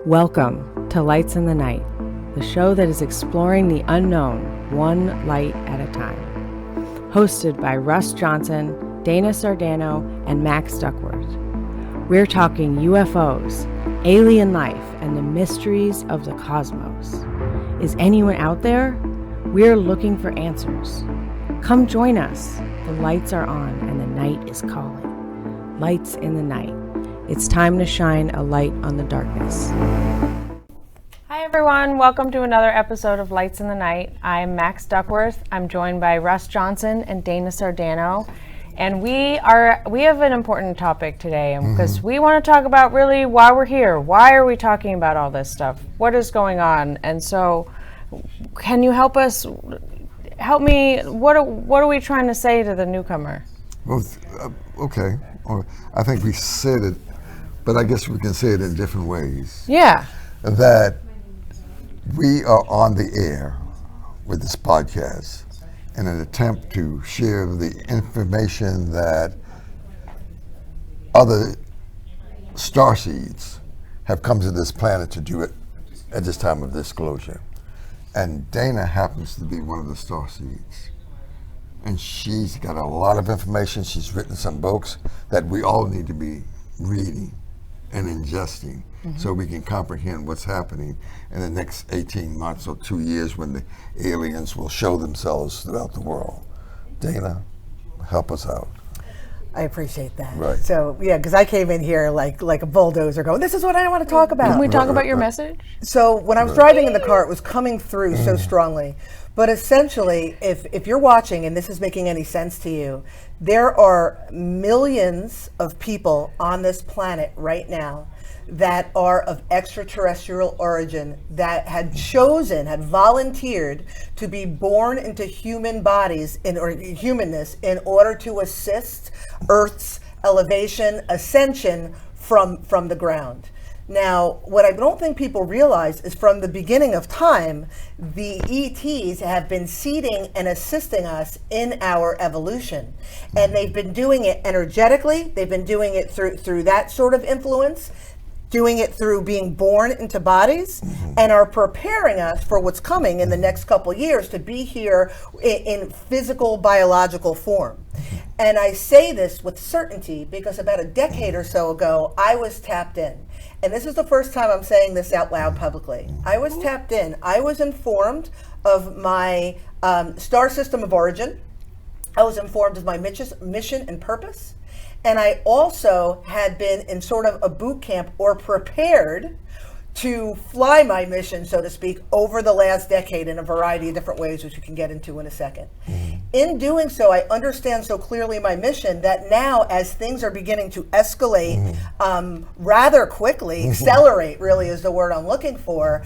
Welcome to Lights in the Night, the show that is exploring the unknown, one light at a time. Hosted by Russ Johnson, Dana Sardano, and Max Duckworth. We're talking UFOs, alien life, and the mysteries of the cosmos. Is anyone out there? We're looking for answers. Come join us. The lights are on and the night is calling. Lights in the Night. It's time to shine a light on the darkness. Hi everyone, welcome to another episode of Lights in the Night. I'm Max Duckworth. I'm joined by Russ Johnson and Dana Sardano. And we have an important topic today because we want to talk about really why we're here. Why are we talking about all this stuff? What is going on? And so can you help us, help me, what are we trying to say to the newcomer? Well, okay. I think we said it, but I guess we can say it in different ways. Yeah. That we are on the air with this podcast in an attempt to share the information that other starseeds have come to this planet to do it at this time of disclosure. And Dana happens to be one of the starseeds. And she's got a lot of information. She's written some books that we all need to be reading and ingesting so we can comprehend what's happening in the next 18 months or 2 years when the aliens will show themselves throughout the world. Dana, help us out. I appreciate that. Right. So, yeah, because I came in here like a bulldozer going, this is what I want to talk about. Can we talk about your message? So when I was driving in the car, it was coming through so strongly. But essentially, if you're watching and this is making any sense to you, there are millions of people on this planet right now that are of extraterrestrial origin that had volunteered to be born into human bodies or humanness in order to assist Earth's elevation, ascension from the ground. Now, what I don't think people realize is from the beginning of time, the ETs have been seeding and assisting us in our evolution. And they've been doing it energetically. They've been doing it through that sort of influence, doing it through being born into bodies, and are preparing us for what's coming in the next couple years to be here in physical, biological form. And I say this with certainty because about a decade or so ago, I was tapped in. And this is the first time I'm saying this out loud publicly. I was tapped in. I was informed of my star system of origin. I was informed of my mission and purpose. And I also had been in sort of a boot camp or prepared to fly my mission, so to speak, over the last decade in a variety of different ways, which we can get into in a second. In doing so, I understand so clearly my mission that now, as things are beginning to escalate rather quickly, accelerate really is the word I'm looking for,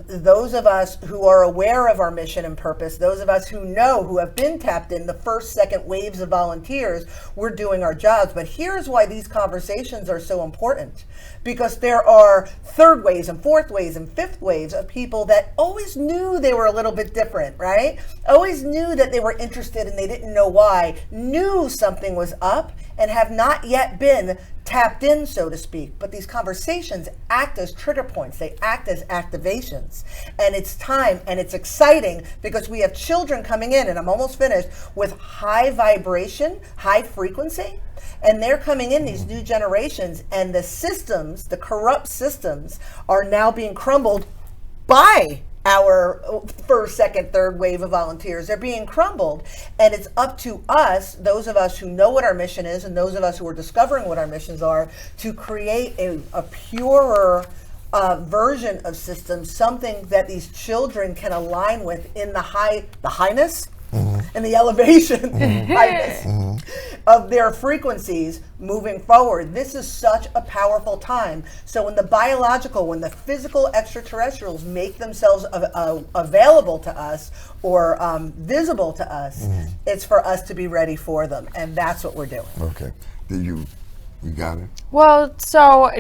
those of us who are aware of our mission and purpose, those of us who have been tapped in the first, second waves of volunteers, we're doing our jobs. But here's why these conversations are so important. Because there are third waves and fourth waves and fifth waves of people that always knew they were a little bit different, right? Always knew that they were interested and they didn't know why, knew something was up and have not yet been tapped in, so to speak. But these conversations act as trigger points. They act as activations. And it's time and it's exciting because we have children coming in, and I'm almost finished, with high vibration, high frequency. And they're coming in, these new generations, and the systems, the corrupt systems, are now being crumbled by our first, second, third wave of volunteers. They're being crumbled. And it's up to us, those of us who know what our mission is, and those of us who are discovering what our missions are, to create a purer version of systems, something that these children can align with in the highness and the elevation of their frequencies moving forward. This is such a powerful time. So when the physical extraterrestrials make themselves available to us or visible to us, it's for us to be ready for them. And that's what we're doing. Okay. You got it? Well, so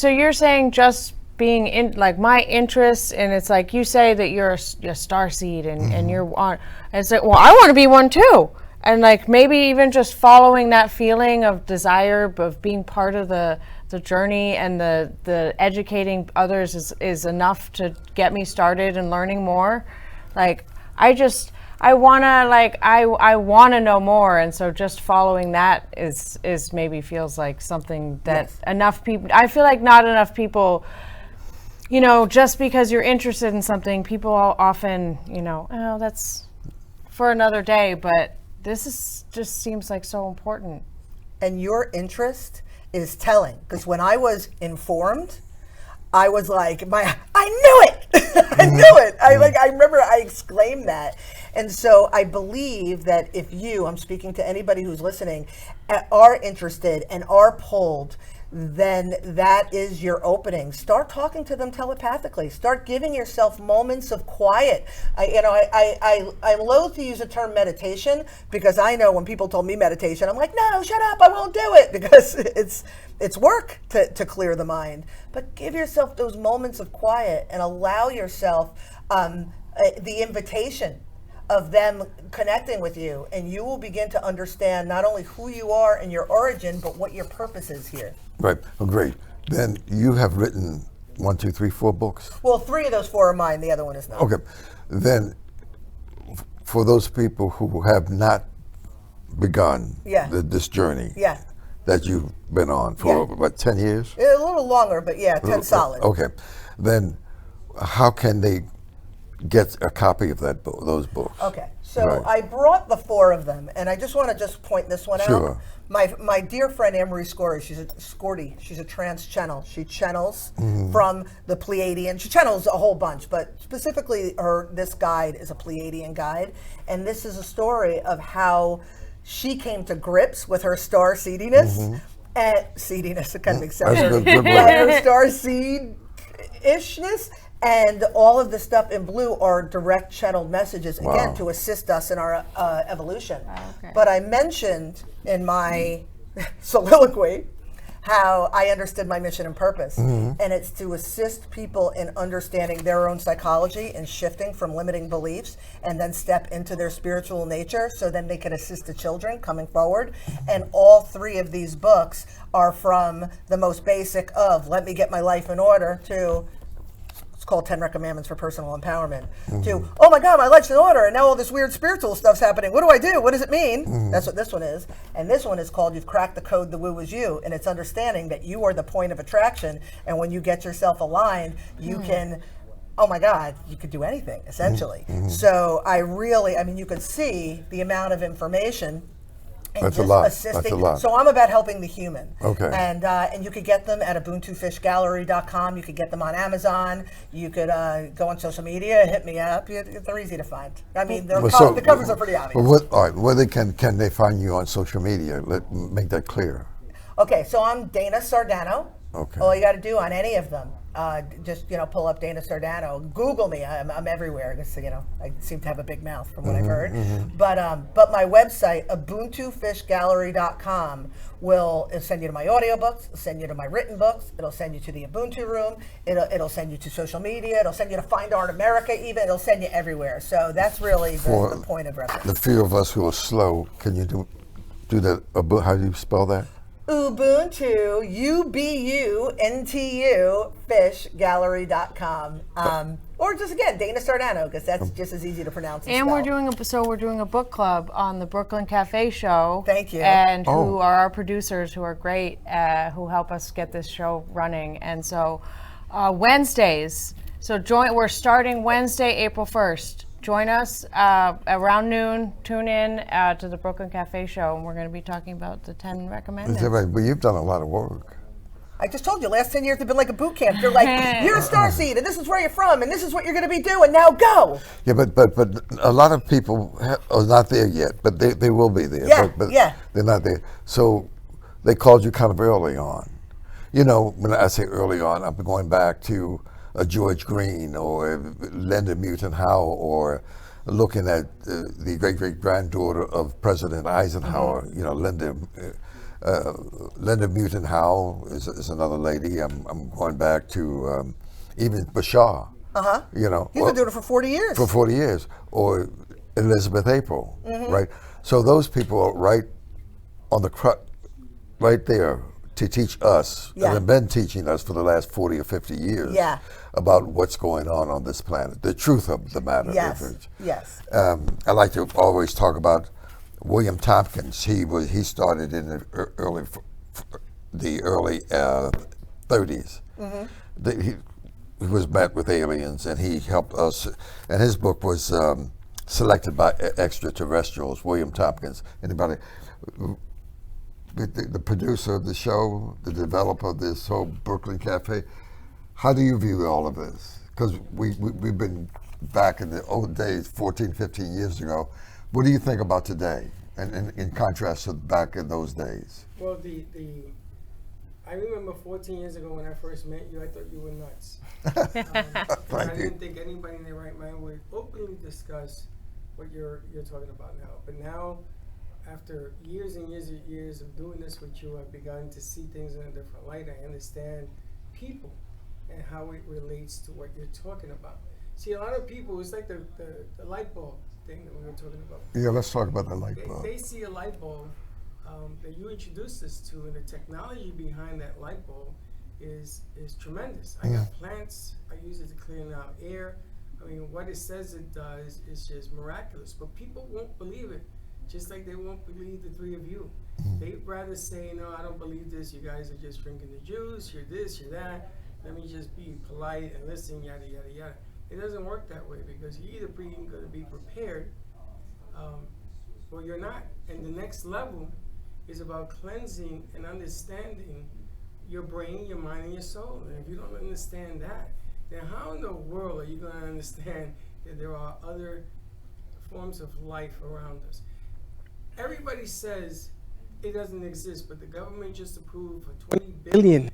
you're saying just being in, like, my interest, and it's like you say that you're a starseed and you're on, and it's like, well, I want to be one too. and like maybe even just following that feeling of desire of being part of the journey, and the educating others is enough to get me started and learning more. Like I want to know more, and so just following that is maybe feels like something that enough people. I feel like not enough people. Just because you're interested in something, people often, oh, that's for another day. But this just seems like so important. And your interest is telling, because when I was informed, I was like, I knew it. I knew it. I remember I exclaimed that. And so I believe that if I'm speaking to anybody who's listening, are interested and are pulled, then that is your opening. Start talking to them telepathically. Start giving yourself moments of quiet. I'm loath to use the term meditation, because I know when people told me meditation, I'm like, no, shut up, I won't do it, because it's work to clear the mind. But give yourself those moments of quiet and allow yourself the invitation of them connecting with you, and you will begin to understand not only who you are and your origin, but what your purpose is here. Right. Oh, great. Then you have written 1, 2, 3, 4 books? Well, 3 of those 4 are mine. The other one is not. Okay. Then for those people who have not begun this journey that you've been on for about 10 years? A little longer, but 10 solid. Okay. Then how can they get a copy of those books? Okay, so I brought the 4 of them, and I just want to point this one out. My dear friend Anne-Marie Scorty, she's a trans channel. She channels from the Pleiadian. She channels a whole bunch, but specifically this guide is a Pleiadian guide, and this is a story of how she came to grips with her star seediness. And seediness, it kind of makes sense. Her star seed-ishness. And all of the stuff in blue are direct channeled messages, again, to assist us in our evolution. But I mentioned in my soliloquy how I understood my mission and purpose. And it's to assist people in understanding their own psychology and shifting from limiting beliefs, and then step into their spiritual nature, so then they can assist the children coming forward. And all 3 of these books are from the most basic of, let me get my life in order, to called 10 Recommendments for Personal Empowerment, to, oh my God, my life's in order, and now all this weird spiritual stuff's happening. What do I do? What does it mean? That's what this one is. And this one is called You've Cracked the Code, the Woo Is You. And it's understanding that you are the point of attraction. And when you get yourself aligned, you can, oh my God, you could do anything, essentially. So you could see the amount of information. And that's a lot. Assisting. That's a lot. So I'm about helping the human. Okay. And you could get them at ubuntufishgallery.com. You could get them on Amazon. You could go on social media, hit me up. They're easy to find. I mean, the covers are pretty obvious. Where can they find you on social media? Make that clear. Okay, so I'm Dana Sardano. Okay. All you got to do on any of them, just pull up Dana Sardano. Google me. I'm everywhere. I seem to have a big mouth from what I've heard. But my website, ubuntufishgallery.com, will send you to my audiobooks. It'll send you to my written books. It'll send you to the Ubuntu room. It'll send you to social media. It'll send you to Find Art America. Even it'll send you everywhere. So that's really the point of reference. The few of us who are slow, can you do that? How do you spell that? Ubuntu, UBUNTU, fishgallery.com. Or just again, Dana Sardano, because that's just as easy to pronounce. And we're doing a book club on the Brooklyn Cafe show. Thank you. And who are our producers, who are great, who help us get this show running. And so Wednesdays. So we're starting Wednesday, April 1st. Join us around noon. Tune in to the Brooklyn Cafe show, and we're going to be talking about the 10 Recommendments. Is that right? But you've done a lot of work. I just told you, last 10 years have been like a boot camp. They're like, you're a starseed, and this is where you're from, and this is what you're going to be doing. Now go. Yeah, but a lot of people are not there yet, but they will be there. But they're not there. So they called you kind of early on. When I say early on, I'm going back to George Green or Linda Moulton Howe, or looking at the great-great-granddaughter of President Eisenhower, Linda Moulton Howe is another lady. I'm going back to even Bashar. He's been doing it for 40 years. For 40 years. Or Elizabeth April, right? So those people are right on the right there to teach us, and have been teaching us for the last 40 or 50 years about what's going on this planet, the truth of the matter. Yes. I like to always talk about William Tompkins. He started in the early 30s. He was met with aliens, and he helped us. And his book was selected by extraterrestrials. William Tompkins. Anybody? The producer of the show, the developer of this whole Brooklyn Cafe. How do you view all of this? Because we've been back in the old days, 14, 15 years ago. What do you think about today, and in contrast to back in those days? Well, I remember 14 years ago when I first met you, I thought you were nuts. I didn't think anybody in their right mind would openly discuss what you're talking about now. But now, after years and years and years of doing this with you, I've begun to see things in a different light. I understand people and how it relates to what you're talking about. See, a lot of people, it's like the light bulb thing that we were talking about. Yeah, let's talk about the light bulb. They see a light bulb that you introduced us to, and the technology behind that light bulb is tremendous. I got plants, I use it to clean out air. I mean, what it says it does is just miraculous, but people won't believe it, just like they won't believe the three of you. They'd rather say, no, I don't believe this, you guys are just drinking the juice, you're this, you're that, let me just be polite and listen, yada, yada, yada. It doesn't work that way, because you're either going to be prepared, or you're not. And the next level is about cleansing and understanding your brain, your mind, and your soul. And if you don't understand that, then how in the world are you going to understand that there are other forms of life around us? Everybody says it doesn't exist, but the government just approved a $20 billion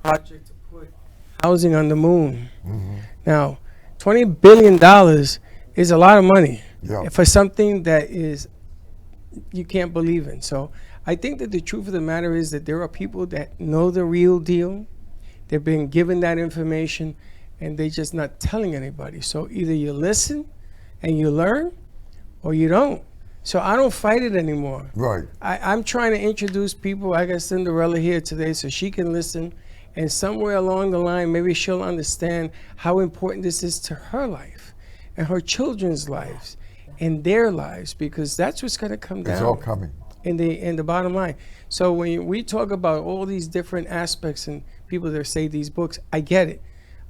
project to put housing on the moon. Now, $20 billion is a lot of money for something that is you can't believe in. So I think that the truth of the matter is that there are people that know the real deal. They've been given that information, and they're just not telling anybody. So either you listen and you learn, or you don't. So I don't fight it anymore. Right. I'm trying to introduce people. I got Cinderella here today so she can listen, and somewhere along the line, maybe she'll understand how important this is to her life and her children's lives and their lives, because that's what's going to come down. It's all coming. In the bottom line. So when we talk about all these different aspects and people that say these books, I get it.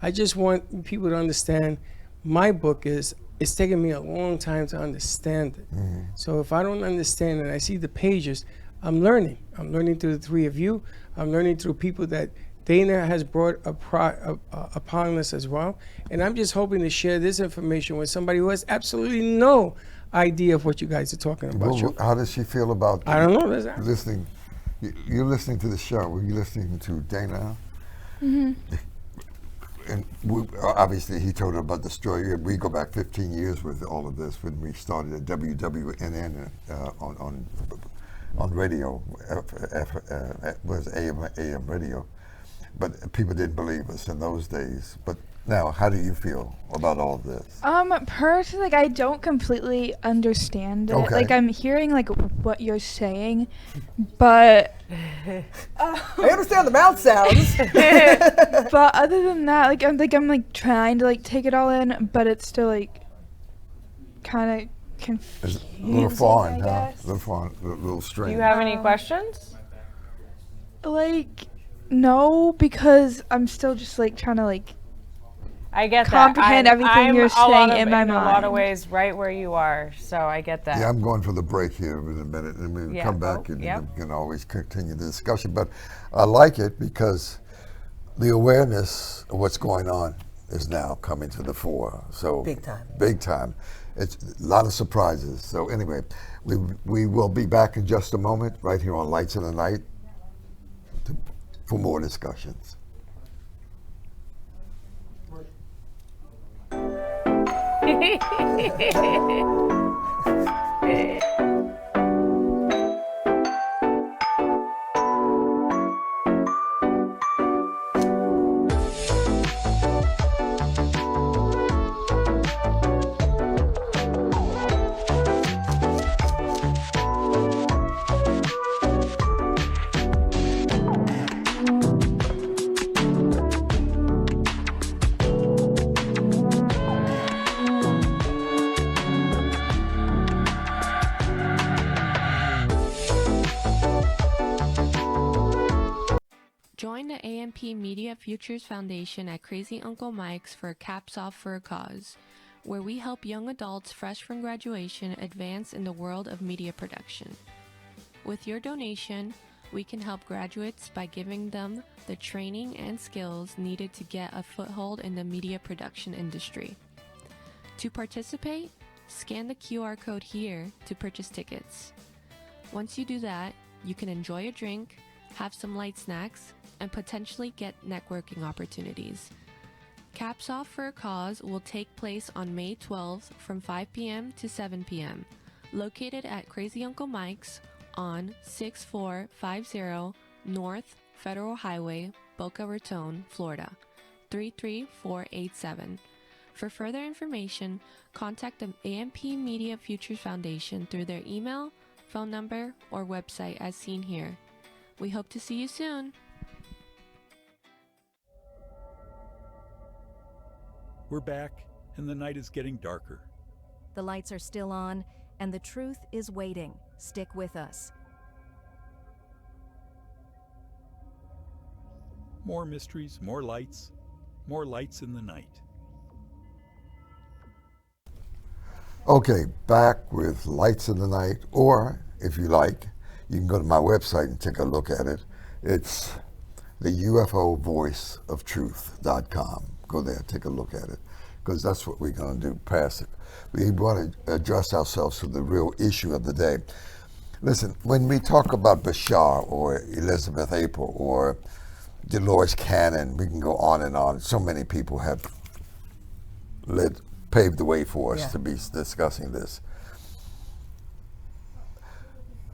I just want people to understand my book it's taken me a long time to understand it. So if I don't understand it, I see the pages, I'm learning. I'm learning through the three of you. I'm learning through people that Dana has brought upon us as well. And I'm just hoping to share this information with somebody who has absolutely no idea of what you guys are talking about. Well, how does she feel about I don't know. listening? You're listening to the show. Were you listening to Dana? And obviously he told her about the story. We go back 15 years with all of this when we started at WWNN on radio, was AM radio. But people didn't believe us in those days. But now, how do you feel about all of this? Personally, like, I don't completely understand it. Okay. Like, I'm hearing like what you're saying, but I understand the mouth sounds. but other than that, I'm trying to like take it all in, but it's still like kind of confusing. It's a little foreign, I guess. A little foreign, a little strange. Do you have any questions? Like, no, because I'm still just like trying to like I get comprehend that. everything you're saying in my mind. In a lot of ways, right where you are. So I get that. Yeah, I'm going for the break here in a minute, and we'll come back and we can always continue the discussion. But I like it because the awareness of what's going on is now coming to the fore. So Big time. Big time. It's a lot of surprises. So anyway, we will be back in just a moment right here on Lights in the Night for more discussions. AMP Media Futures Foundation at Crazy Uncle Mike's for Caps Off for a Cause, where we help young adults fresh from graduation advance in the world of media production. With your donation, we can help graduates by giving them the training and skills needed to get a foothold in the media production industry. To participate, scan the QR code here to purchase tickets. Once you do that, you can enjoy a drink, have some light snacks, and potentially get networking opportunities. Caps Off for a Cause will take place on May 12th from 5 p.m. to 7 p.m., located at Crazy Uncle Mike's on 6450 North Federal Highway, Boca Raton, Florida, 33487. For further information, contact the AMP Media Futures Foundation through their email, phone number, or website as seen here. We hope to see you soon. We're back, and the night is getting darker. The lights are still on, and the truth is waiting. Stick with us. More mysteries, more lights in the night. Okay, back with Lights in the Night, or if you like, you can go to my website and take a look at it. It's the UFOvoiceoftruth.com. Go there, take a look at it, because that's what we're going to do past it. We want to address ourselves to the real issue of the day. Listen, when we talk about Bashar or Elizabeth April or Dolores Cannon, we can go on and on. So many people have paved the way for us to be discussing this.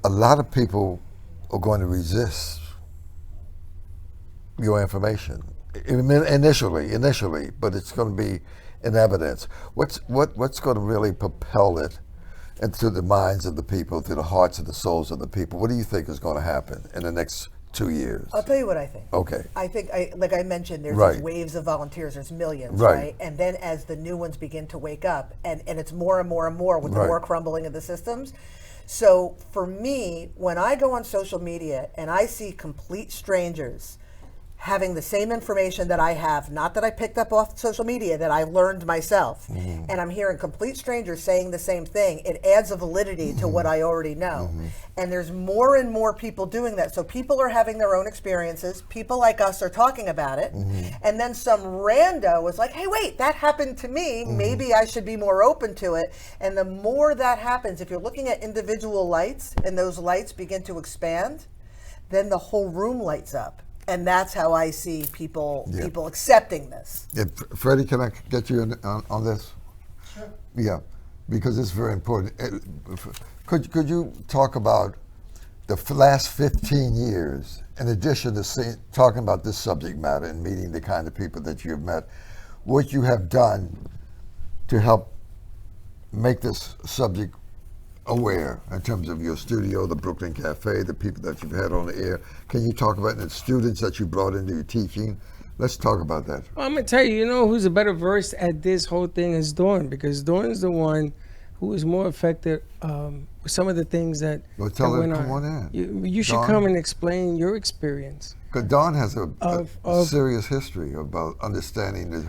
A lot of people are going to resist your information initially, but it's going to be in evidence. What's going to really propel it into the minds of the people, to the hearts and the souls of the people? What do you think is going to happen in the next 2 years? I'll tell you what I think. Okay. I think, like I mentioned, there's Right. these waves of volunteers. There's millions, Right. right? And then as the new ones begin to wake up, and it's more and more and more with the Right. more crumbling of the systems. So for me, when I go on social media and I see complete strangers having the same information that I have, not that I picked up off social media, that I learned myself, and I'm hearing complete strangers saying the same thing, it adds a validity to what I already know. And there's more and more people doing that. So people are having their own experiences. People like us are talking about it. And then some rando is like, hey, wait, that happened to me. Maybe I should be more open to it. And the more that happens, if you're looking at individual lights and those lights begin to expand, then the whole room lights up. And that's how I see people accepting this. Freddie, can I get you on this? Sure. Yeah, because it's very important. Could you talk about the last 15 years, in addition to talking about this subject matter and meeting the kind of people that you've met, what you have done to help make this subject aware in terms of your studio, the Brooklyn Cafe, the people that you've had on the air? Can you talk about the students that you brought into your teaching? Let's talk about that. Well, I'm gonna tell you, who's a better versed at this whole thing is Dawn, because Dawn's the one who is more affected with some of the things that Well, tell that her went to come on. on in. You should Dawn. come and explain your experience. Because Dawn has a Of- serious history about understanding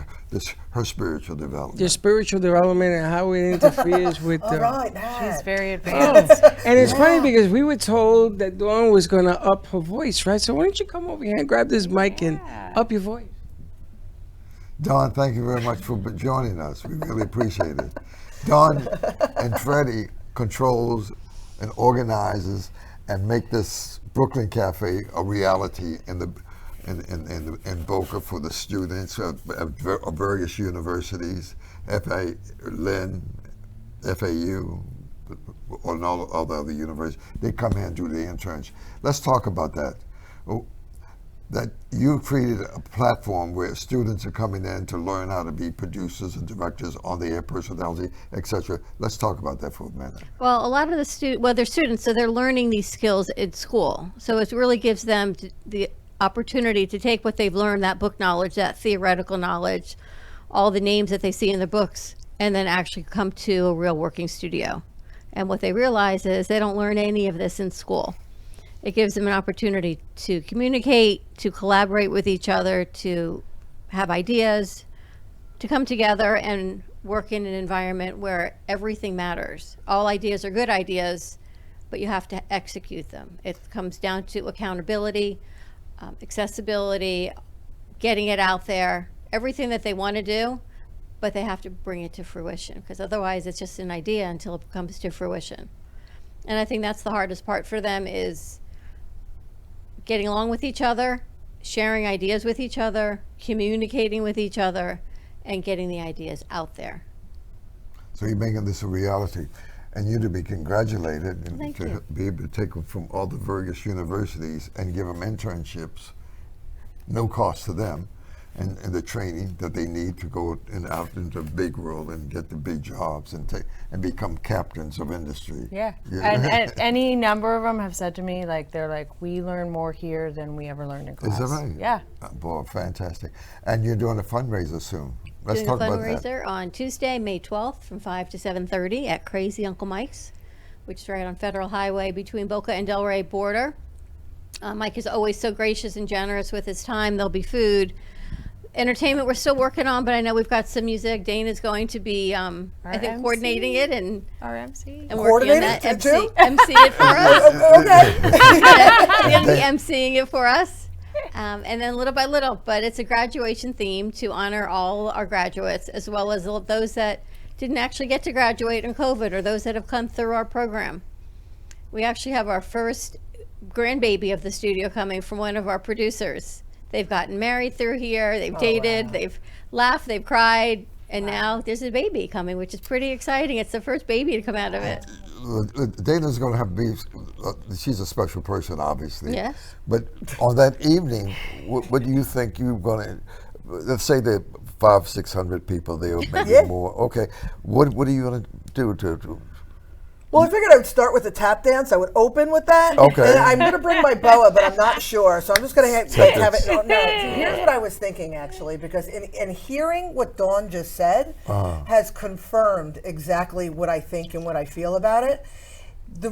her spiritual development. Your spiritual development and how it interferes with All right, Nat. She's very Oh, advanced. and it's funny because we were told that Dawn was going to up her voice, right? So why don't you come over here and grab this mic and up your voice? Dawn, thank you very much for joining us. We really appreciate it. Dawn and Freddie controls and organizes and make this Brooklyn Cafe a reality in Boca for the students of various universities, Lynn, FAU, and all the other universities. They come here and do the interns. Let's talk about that. That you created a platform where students are coming in to learn how to be producers and directors, on the air personality, etc. Let's talk about that for a minute. Well, a lot of the they're students, so they're learning these skills in school. So it really gives them the opportunity to take what they've learned, that book knowledge, that theoretical knowledge, all the names that they see in the books, and then actually come to a real working studio. And what they realize is they don't learn any of this in school. It gives them an opportunity to communicate, to collaborate with each other, to have ideas, to come together and work in an environment where everything matters. All ideas are good ideas, but you have to execute them. It comes down to accountability, accessibility, getting it out there, everything that they want to do, but they have to bring it to fruition, because otherwise it's just an idea until it comes to fruition. And I think that's the hardest part for them, is getting along with each other, sharing ideas with each other, communicating with each other, and getting the ideas out there. So you're making this a reality, and you to be congratulated and Thank to you. be able to take them from all the various universities and give them internships, no cost to them, and the training that they need to go out into the big world and get the big jobs and become captains of industry. Yeah. And any number of them have said to me, like, they're like, we learn more here than we ever learned in class. Is that right? Yeah. Boy, fantastic. And you're doing a fundraiser soon. Let's Doing a talk about that. fundraiser on Tuesday, May 12th from 5 to 7:30 at Crazy Uncle Mike's, which is right on Federal Highway between Boca and Delray border. Mike is always so gracious and generous with his time. There'll be food. Entertainment we're still working on, but I know we've got some music. Dana's going to be, I think, MC. coordinating it and RMC. working on that. Coordinating too? MC it for us. Okay. He's going to be MCing it for us. And then little by little, but it's a graduation theme to honor all our graduates, as well as those that didn't actually get to graduate in COVID, or those that have come through our program. We actually have our first grandbaby of the studio coming from one of our producers. They've gotten married through here, they've dated, they've laughed, they've cried, and now there's a baby coming, which is pretty exciting. It's the first baby to come out of it. Dana's going to have be. She's a special person, obviously. Yes. But on that evening, what do you think you're going to? Let's say that 500-600 people there, maybe Yeah. more. Okay. What are you going to do to? Well, I figured I would start with a tap dance. I would open with that. Okay. And I'm going to bring my boa, but I'm not sure. So I'm just going to have it. No, here's what I was thinking, actually, because in hearing what Dawn just said has confirmed exactly what I think and what I feel about it.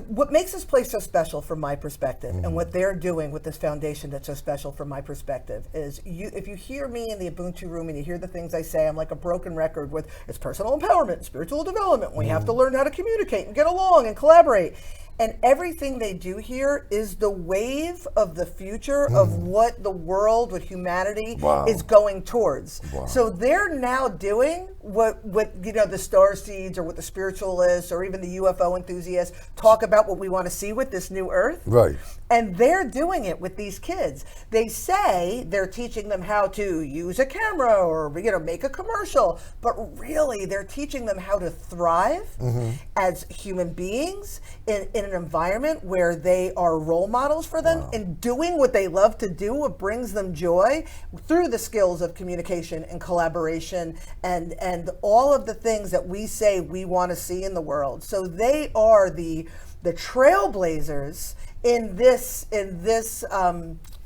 What makes this place so special from my perspective, and what they're doing with this foundation that's so special from my perspective, is if you hear me in the Ubuntu room and you hear the things I say, I'm like a broken record with it's personal empowerment, spiritual development. We have to learn how to communicate and get along and collaborate. And everything they do here is the wave of the future of what the world, what humanity is going towards. Wow. So they're now doing what the STARSEEDS or what the spiritualists or even the UFO enthusiasts talk about, what we want to see with this new Earth. Right. And they're doing it with these kids. They say they're teaching them how to use a camera or make a commercial, but really they're teaching them how to thrive as human beings in an environment where they are role models for them and doing what they love to do, what brings them joy through the skills of communication and collaboration and all of the things that we say we want to see in the world. So they are the trailblazers in this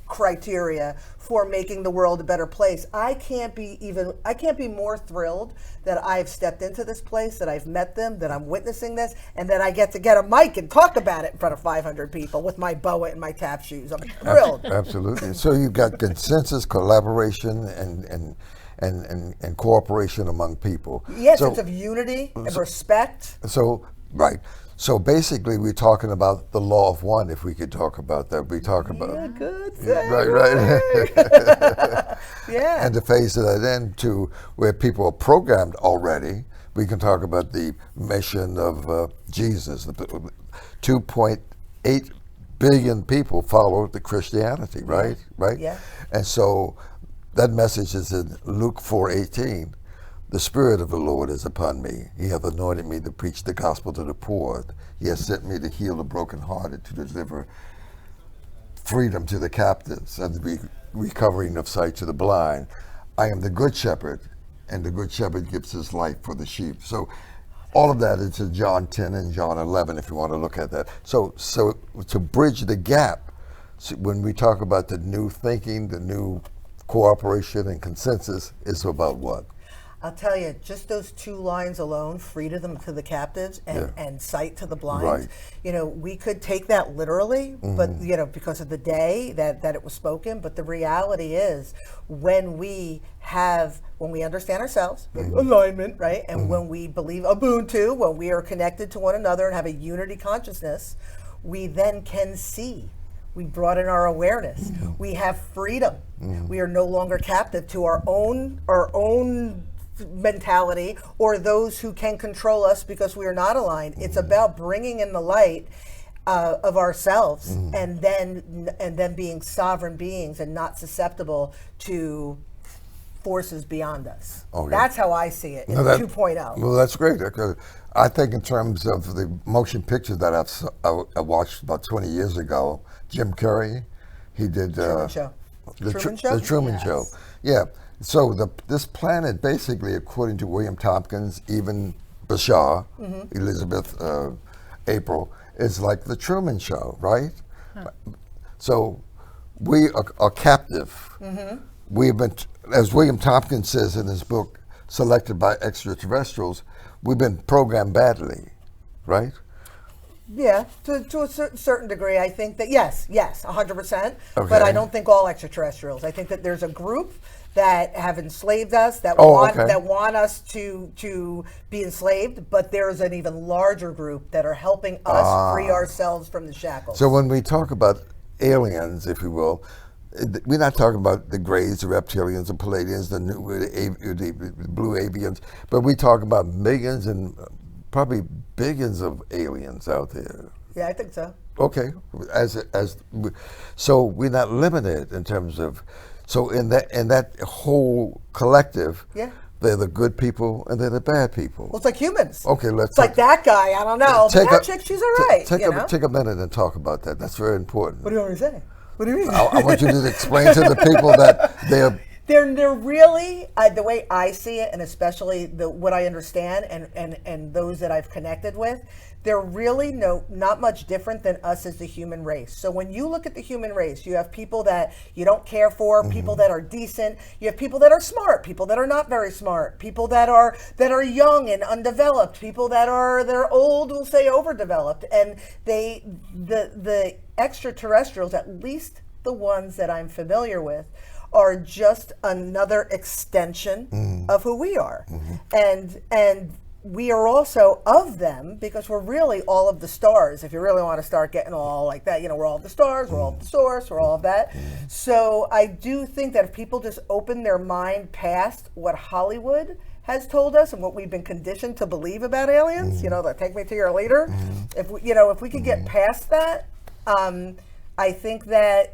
criteria for making the world a better place. I can't be more thrilled that I've stepped into this place, that I've met them, that I'm witnessing this, and that I get to get a mic and talk about it in front of 500 people with my boa and my tap shoes. I'm thrilled. Absolutely. So you've got consensus, collaboration, and cooperation among people. Yes, So- sense of unity and respect. So, right. So basically, we're talking about the law of one. If we could talk about that, we talk about Good. right. Yeah. And to phase that into where people are programmed already, we can talk about the mission of Jesus. The 2.8 billion people follow the Christianity, right? Right. Yeah. And so that message is in Luke 4:18. The Spirit of the Lord is upon me. He hath anointed me to preach the gospel to the poor. He has sent me to heal the brokenhearted, to deliver freedom to the captives, and the recovering of sight to the blind. I am the good shepherd, and the good shepherd gives his life for the sheep. So all of that is in John 10 and John 11, if you want to look at that. So to bridge the gap, when we talk about the new thinking, the new cooperation and consensus, is about what? I'll tell you, just those 2 lines alone, freedom to the captives and sight to the blind. Right. You know, we could take that literally, but you know, because of the day that it was spoken. But the reality is, when we understand ourselves, alignment, right, and when we believe Ubuntu, when we are connected to one another and have a unity consciousness, we then can see. We broaden our awareness. We have freedom. We are no longer captive to our own mentality or those who can control us because we are not aligned. It's about bringing in the light of ourselves and then being sovereign beings and not susceptible to forces beyond us. Okay. That's how I see it in 2.0. Well, that's great. I think in terms of the motion picture that I watched about 20 years ago, Jim Carrey, he did Truman Show. The Truman Show. Yeah. So this planet, basically, according to William Tompkins, even Bashar, Elizabeth April, is like the Truman Show, right? So we are captive. We've been, as William Tompkins says in his book, Selected by Extraterrestrials, we've been programmed badly, right? Yeah, to a certain degree, I think that yes, 100%. Okay. But I don't think all extraterrestrials. I think that there's a group that have enslaved us, that want us to be enslaved. But there's an even larger group that are helping us free ourselves from the shackles. So when we talk about aliens, if you will, we're not talking about the Greys, the Reptilians, the Palladians, the Blue Avians, but we talk about millions and probably billions of aliens out there. Yeah, I think so. Okay, so we're not limited in terms of, so in that whole collective, they're the good people and they're the bad people. Well, it's like humans. Okay, it's like that guy. I don't know. But that chick, she's all right. Take a minute and talk about that. That's very important. What do you want me to say? What do you mean? I want you to explain to the people that they're really, the way I see it, and especially what I understand and those that I've connected with, they're really not much different than us as the human race. So when you look at the human race, you have people that you don't care for, people that are decent, you have people that are smart, people that are not very smart, people that are young and undeveloped, people they're old, we'll say overdeveloped, and the extraterrestrials, at least the ones that I'm familiar with, are just another extension of who we are. And we are also of them because we're really all of the stars. If you really want to start getting all like that, we're all of the stars, we're all of the source, we're all of that. So I do think that if people just open their mind past what Hollywood has told us and what we've been conditioned to believe about aliens, like take me to your leader. If we could get past that, I think that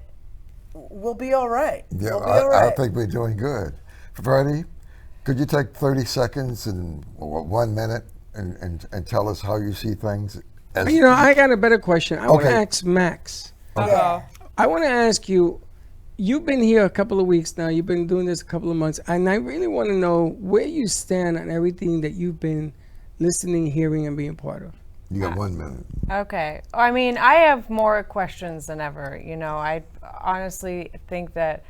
we'll be all right. Yeah, we'll be all right. I think we're doing good. Freddie, could you take 30 seconds and 1 minute and tell us how you see things? I got a better question. I want to ask Max. Okay. I want to ask you, you've been here a couple of weeks now. You've been doing this a couple of months. And I really want to know where you stand on everything that you've been listening, hearing, and being part of. You got 1 minute. Okay. I mean, I have more questions than ever. I honestly think that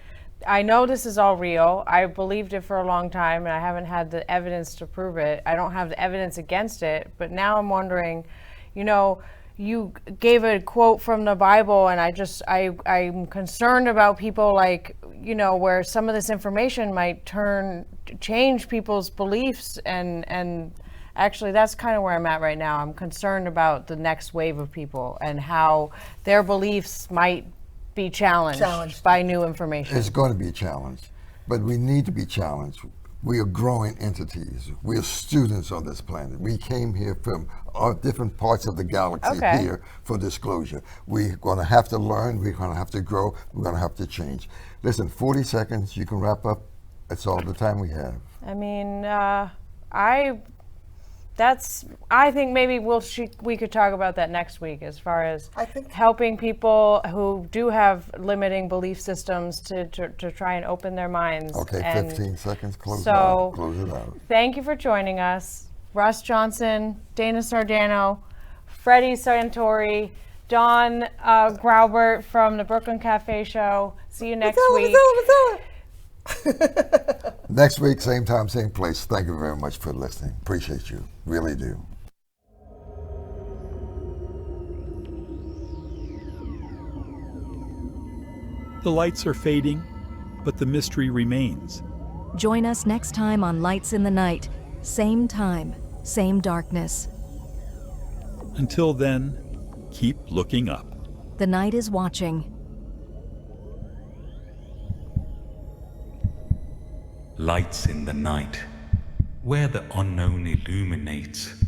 I know this is all real. I believed it for a long time, and I haven't had the evidence to prove it. I don't have the evidence against it, but now I'm wondering, you gave a quote from the Bible, and I'm concerned about people where some of this information might change people's beliefs and actually, that's kind of where I'm at right now. I'm concerned about the next wave of people and how their beliefs might be challenged by new information. It's going to be a challenge, but we need to be challenged. We are growing entities. We are students on this planet. We came here from different parts of the galaxy here for disclosure. We're going to have to learn. We're going to have to grow. We're going to have to change. Listen, 40 seconds. You can wrap up. That's all the time we have. I mean, I think maybe we could talk about that next week as far as helping people who do have limiting belief systems to try and open their minds. Okay, 15 seconds, close it out. Thank you for joining us. Russ Johnson, Dana Sardano, Freddie Santori, Don Graubert from the Brooklyn Cafe Show. See you next week. What's up? Next week, same time, same place. Thank you very much for listening. Appreciate you. Really do. The lights are fading, but the mystery remains. Join us next time on Lights in the Night. Same time, same darkness. Until then, keep looking up. The night is watching. Lights in the night, where the unknown illuminates.